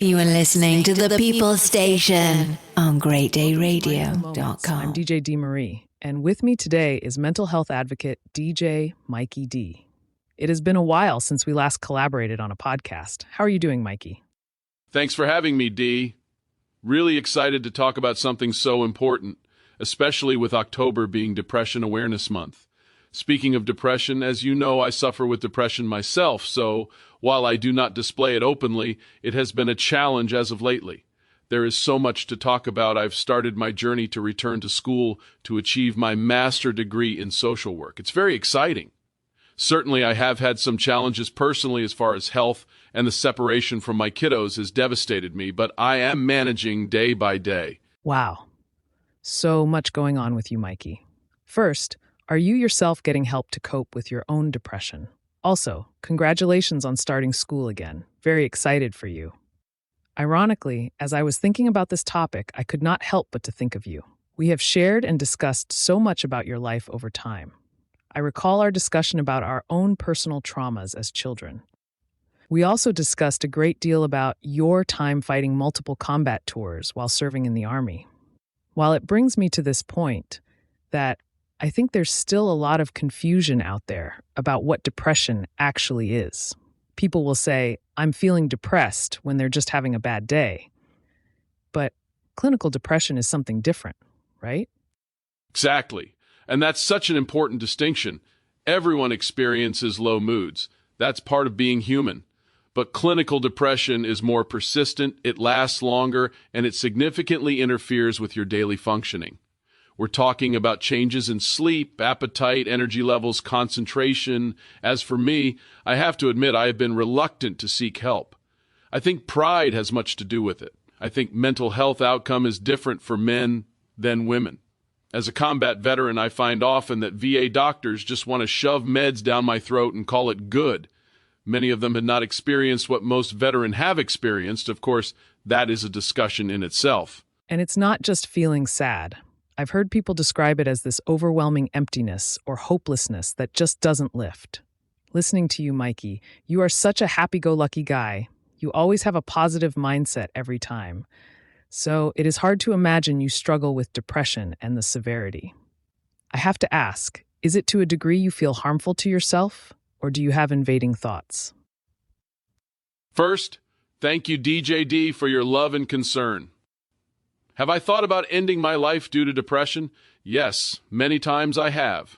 You are listening to the People Station on greatdayradio.com. I'm DJ D. Marie, and with me today is mental health advocate DJ Mikey D. It has been a while since we last collaborated on a podcast. How are you doing, Mikey? Thanks for having me, Dee. Really excited to talk about something so important, especially with October being Depression Awareness Month. Speaking of depression, as you know, I suffer with depression myself, so while I do not display it openly, it has been a challenge as of lately. There is so much to talk about. I've started my journey to return to school to achieve my master's degree in social work. It's very exciting. Certainly, I have had some challenges personally as far as health, and the separation from my kiddos has devastated me, but I am managing day by day. Wow. So much going on with you, Mikey. First, are you yourself getting help to cope with your own depression? Also, congratulations on starting school again. Very excited for you. Ironically, as I was thinking about this topic, I could not help but to think of you. We have shared and discussed so much about your life over time. I recall our discussion about our own personal traumas as children. We also discussed a great deal about your time fighting multiple combat tours while serving in the Army. While it brings me to this point, that I think there's still a lot of confusion out there about what depression actually is. People will say, I'm feeling depressed when they're just having a bad day. But clinical depression is something different, right? Exactly. And that's such an important distinction. Everyone experiences low moods. That's part of being human. But clinical depression is more persistent, it lasts longer, and it significantly interferes with your daily functioning. We're talking about changes in sleep, appetite, energy levels, concentration. As for me, I have to admit I have been reluctant to seek help. I think pride has much to do with it. I think mental health outcome is different for men than women. As a combat veteran, I find often that VA doctors just want to shove meds down my throat and call it good. Many of them had not experienced what most veterans have experienced. Of course, that is a discussion in itself. And it's not just feeling sad. I've heard people describe it as this overwhelming emptiness or hopelessness that just doesn't lift. Listening to you, Mikey, you are such a happy-go-lucky guy. You always have a positive mindset every time. So it is hard to imagine you struggle with depression and the severity. I have to ask, is it to a degree you feel harmful to yourself, or do you have invading thoughts? First, thank you, DJD, for your love and concern. Have I thought about ending my life due to depression? Yes, many times I have.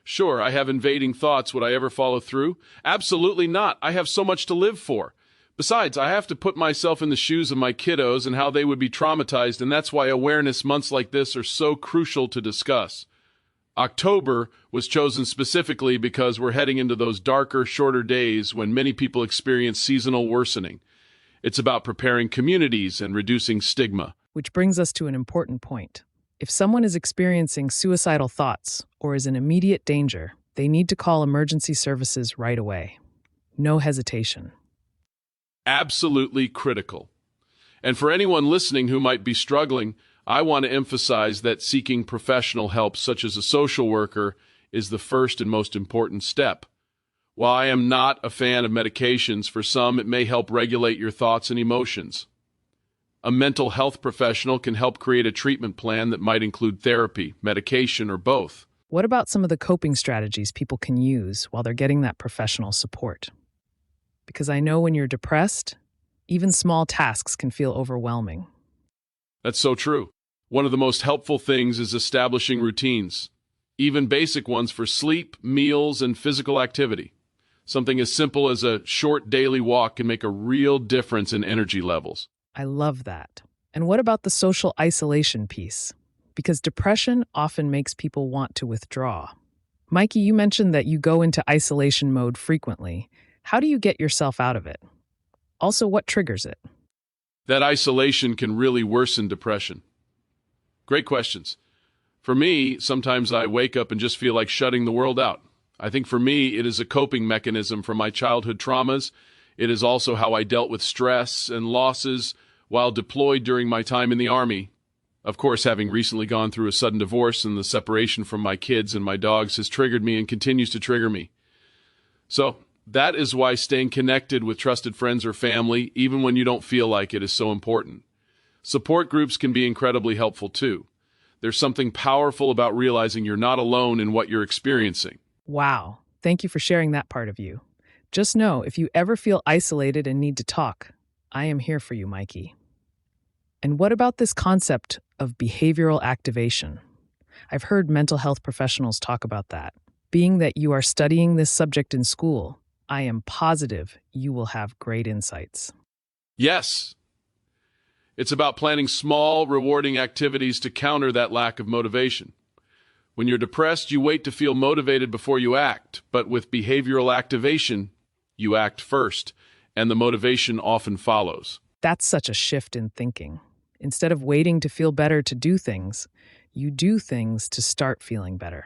Sure, I have invading thoughts. Would I ever follow through? Absolutely not. I have so much to live for. Besides, I have to put myself in the shoes of my kiddos and how they would be traumatized, and that's why awareness months like this are so crucial to discuss. October was chosen specifically because we're heading into those darker, shorter days when many people experience seasonal worsening. It's about preparing communities and reducing stigma. Which brings us to an important point. If someone is experiencing suicidal thoughts or is in immediate danger, they need to call emergency services right away. No hesitation. Absolutely critical. And for anyone listening who might be struggling, I want to emphasize that seeking professional help, such as a social worker, is the first and most important step. While I am not a fan of medications, for some it may help regulate your thoughts and emotions. A mental health professional can help create a treatment plan that might include therapy, medication, or both. What about some of the coping strategies people can use while they're getting that professional support? Because I know when you're depressed, even small tasks can feel overwhelming. That's so true. One of the most helpful things is establishing routines, even basic ones for sleep, meals, and physical activity. Something as simple as a short daily walk can make a real difference in energy levels. I love that. And what about the social isolation piece? Because depression often makes people want to withdraw. Mikey, you mentioned that you go into isolation mode frequently. How do you get yourself out of it? Also, what triggers it? That isolation can really worsen depression. Great questions. For me, sometimes I wake up and just feel like shutting the world out. I think for me, it is a coping mechanism from my childhood traumas. It is also how I dealt with stress and losses while deployed during my time in the Army. Of course, having recently gone through a sudden divorce and the separation from my kids and my dogs has triggered me and continues to trigger me. So That is why staying connected with trusted friends or family, even when you don't feel like it, is so important. Support groups can be incredibly helpful too. There's something powerful about realizing you're not alone in what you're experiencing. Wow. Thank you for sharing that part of you. Just know, if you ever feel isolated and need to talk, I am here for you, Mikey. And what about this concept of behavioral activation? I've heard mental health professionals talk about that. Being that you are studying this subject in school, I am positive you will have great insights. Yes, it's about planning small, rewarding activities to counter that lack of motivation. When you're depressed, you wait to feel motivated before you act, but with behavioral activation, you act first, and the motivation often follows. That's such a shift in thinking. Instead of waiting to feel better to do things, you do things to start feeling better.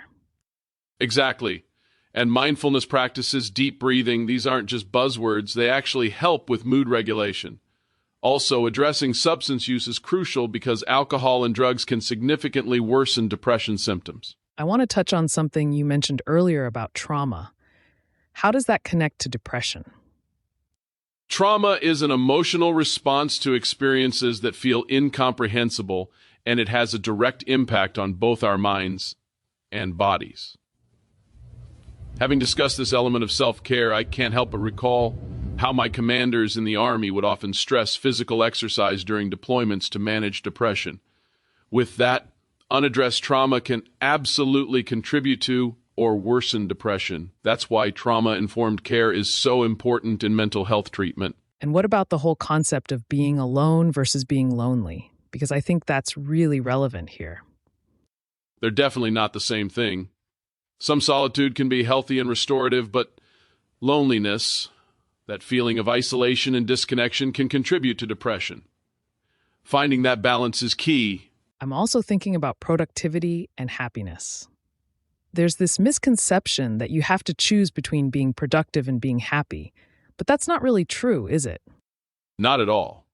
Exactly. And mindfulness practices, deep breathing, these aren't just buzzwords, they actually help with mood regulation. Also, addressing substance use is crucial because alcohol and drugs can significantly worsen depression symptoms. I want to touch on something you mentioned earlier about trauma. How does that connect to depression? Trauma is an emotional response to experiences that feel incomprehensible, and it has a direct impact on both our minds and bodies. Having discussed this element of self-care, I can't help but recall how my commanders in the Army would often stress physical exercise during deployments to manage depression. With that, unaddressed trauma can absolutely contribute to or worsen depression. That's why trauma-informed care is so important in mental health treatment. And what about the whole concept of being alone versus being lonely? Because I think that's really relevant here. They're definitely not the same thing. Some solitude can be healthy and restorative, but loneliness, that feeling of isolation and disconnection, can contribute to depression. Finding that balance is key. I'm also thinking about productivity and happiness. There's this misconception that you have to choose between being productive and being happy, but that's not really true, is it? Not at all.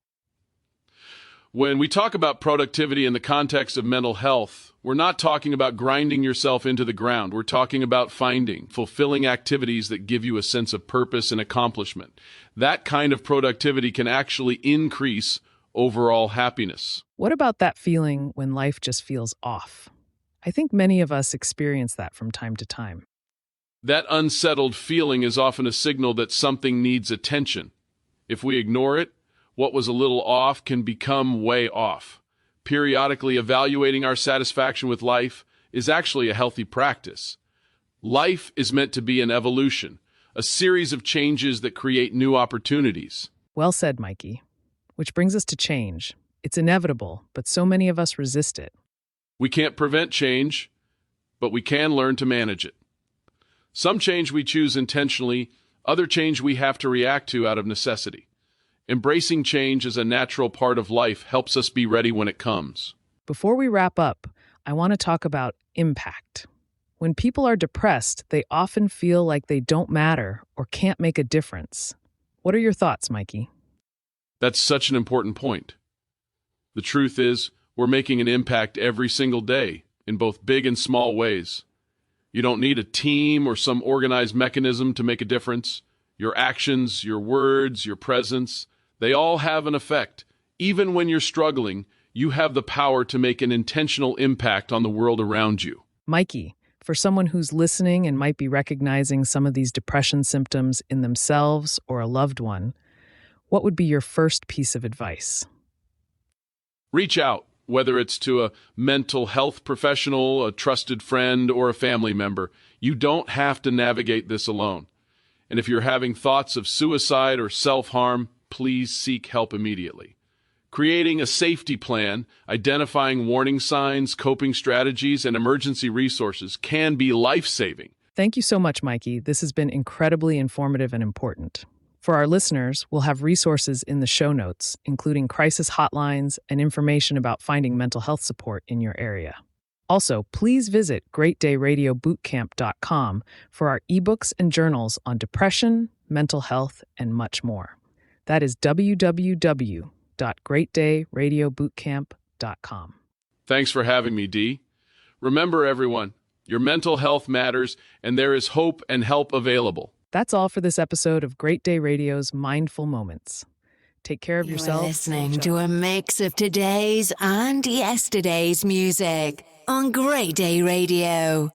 When we talk about productivity in the context of mental health, we're not talking about grinding yourself into the ground. We're talking about finding fulfilling activities that give you a sense of purpose and accomplishment. That kind of productivity can actually increase overall happiness. What about that feeling when life just feels off? I think many of us experience that from time to time. That unsettled feeling is often a signal that something needs attention. If we ignore it, what was a little off can become way off. Periodically evaluating our satisfaction with life is actually a healthy practice. Life is meant to be an evolution, a series of changes that create new opportunities. Well said, Mikey. Which brings us to change. It's inevitable, but so many of us resist it. We can't prevent change, but we can learn to manage it. Some change we choose intentionally, other change we have to react to out of necessity. Embracing change as a natural part of life helps us be ready when it comes. Before we wrap up, I want to talk about impact. When people are depressed, they often feel like they don't matter or can't make a difference. What are your thoughts, Mikey? That's such an important point. The truth is, we're making an impact every single day in both big and small ways. You don't need a team or some organized mechanism to make a difference. Your actions, your words, your presence, they all have an effect. Even when you're struggling, you have the power to make an intentional impact on the world around you. Mikey, for someone who's listening and might be recognizing some of these depression symptoms in themselves or a loved one, what would be your first piece of advice? Reach out, whether it's to a mental health professional, a trusted friend, or a family member. You don't have to navigate this alone. And if you're having thoughts of suicide or self-harm, please seek help immediately. Creating a safety plan, identifying warning signs, coping strategies, and emergency resources can be life-saving. Thank you so much, Mikey. This has been incredibly informative and important. For our listeners, we'll have resources in the show notes, including crisis hotlines and information about finding mental health support in your area. Also, please visit greatdayradiobbootcamp.com for our ebooks and journals on depression, mental health, and much more. That is www.greatdayradiobbootcamp.com. Thanks for having me, Dee. Remember, everyone, your mental health matters, and there is hope and help available. That's all for this episode of Great Day Radio's Mindful Moments. Take care of You're yourself. listening to a mix of today's and yesterday's music on Great Day Radio.